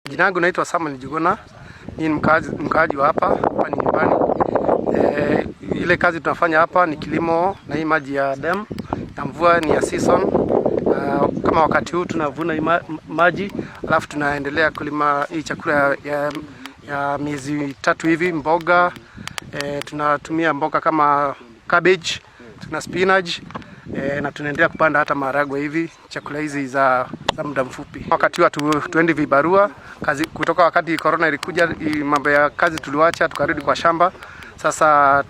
Jina langu naitwa Samuel Juguna. Ni mkaaji wa hapa ni nyumbani. Ile kazi tunafanya hapa ni kilimo na hii maji ya dam na mvua ni ya season. Kama wakati huu tunavuna maji, alafu tunaendelea kulima hii chakula ya miezi 3 hivi, mboga. Tunatumia mboga kama cabbage, tuna spinach, na tunaendelea kupanda hata maharagwe hivi, chakula hizi za muda mfupi. Wakati huu tuendi vibarua kazi, kutoka wakati corona ilikuja, mambo ya kazi tuliwacha tukarudi kwa shamba. Sasa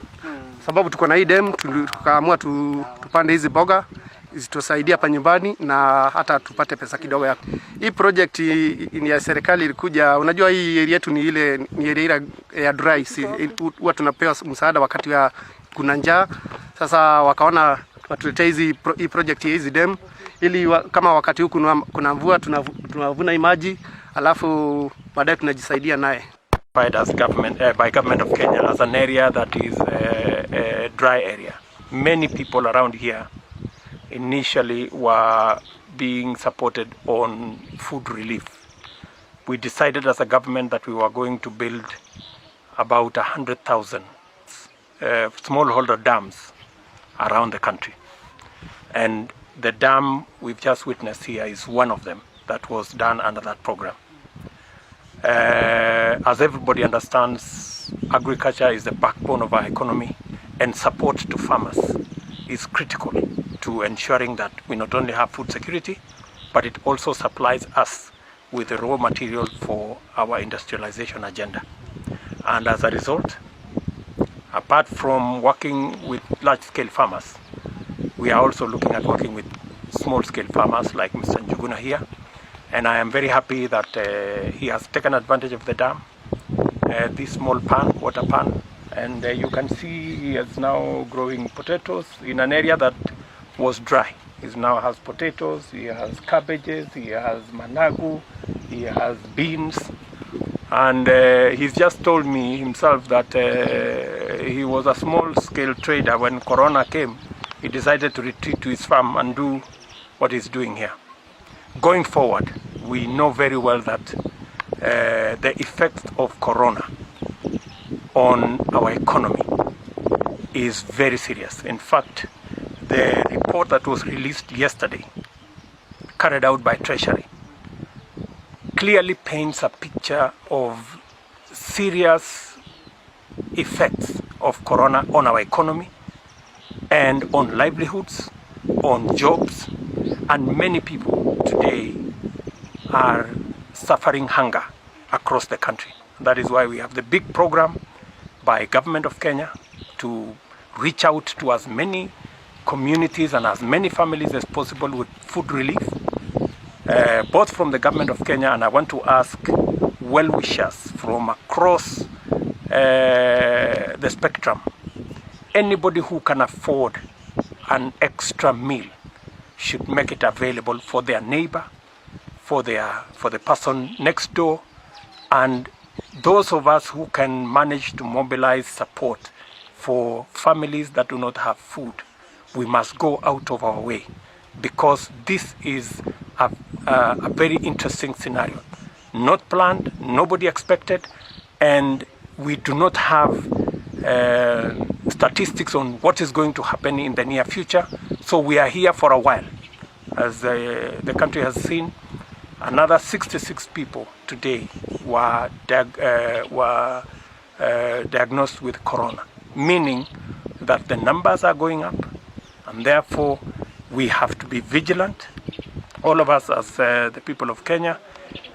sababu tuko na hii dam, tukaamua tupande hizi mboga zitusaidia hapa nyumbani na hata tupate pesa kidogo ya. Hii project ni ya serikali ilikuja. Unajua hii area yetu ni area ya dry, huwa tunapewa msaada wakati wa kuna njaa. Sasa wakaona watuletee hii project ya hizi dam ili kama wakati huu kuna mvua tunavuna hii maji, alafu baadaye tunajisaidia naye. As government, by government of Kenya as an area that is a dry area. Many people around here initially were being supported on food relief. We decided as a government that we were going to build about 100,000 smallholder dams around the country. And the dam we've just witnessed here is one of them that was done under that program. As everybody understands, agriculture is the backbone of our economy, and support to farmers is critical to ensuring that we not only have food security, but it also supplies us with the raw material for our industrialization agenda. And as a result, apart from working with large-scale farmers, we are also looking at working with small-scale farmers like Mr. Njuguna here. And I am very happy that he has taken advantage of the dam, this small water pan, and you can see he is now growing potatoes in an area that was dry. He now has potatoes, he has cabbages, he has managu, he has beans, and he's just told me himself that he was a small-scale trader. When Corona came, he decided to retreat to his farm and do what he's doing here. Going forward, we know very well that the effect of Corona on our economy is very serious. In fact, the report that was released yesterday, carried out by Treasury, clearly paints a picture of serious effects of Corona on our economy and on livelihoods, on jobs, and many people today are suffering hunger across the country. That is why we have the big program by Government of Kenya to reach out to as many communities and as many families as possible with food relief, both from the Government of Kenya, and I want to ask well-wishers from across the spectrum. Anybody who can afford an extra meal should make it available for their neighbor, for the person next door, and those of us who can manage to mobilize support for families that do not have food. We must go out of our way, because this is a very interesting scenario. Not planned, nobody expected, and we do not have statistics on what is going to happen in the near future. So we are here for a while. As the country has seen, another 66 people today were diagnosed with corona, meaning that the numbers are going up, and therefore we have to be vigilant, all of us as the people of Kenya,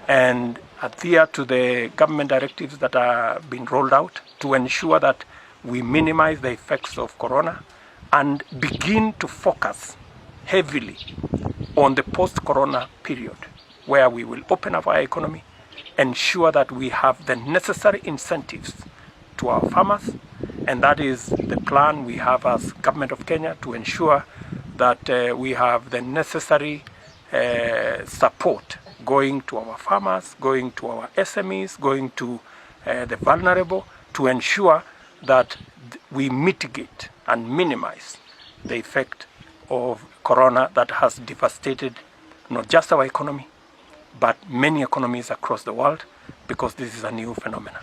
and adhere to the government directives that are being rolled out to ensure that we minimize the effects of corona and begin to focus heavily on the post-corona period, where we will open up our economy, ensure that we have the necessary incentives to our farmers, and that is the plan we have as Government of Kenya, to ensure that we have the necessary support going to our farmers, going to our SMEs, going to the vulnerable, to ensure that we mitigate and minimize the effect of corona that has devastated not just our economy, but many economies across the world, because this is a new phenomenon.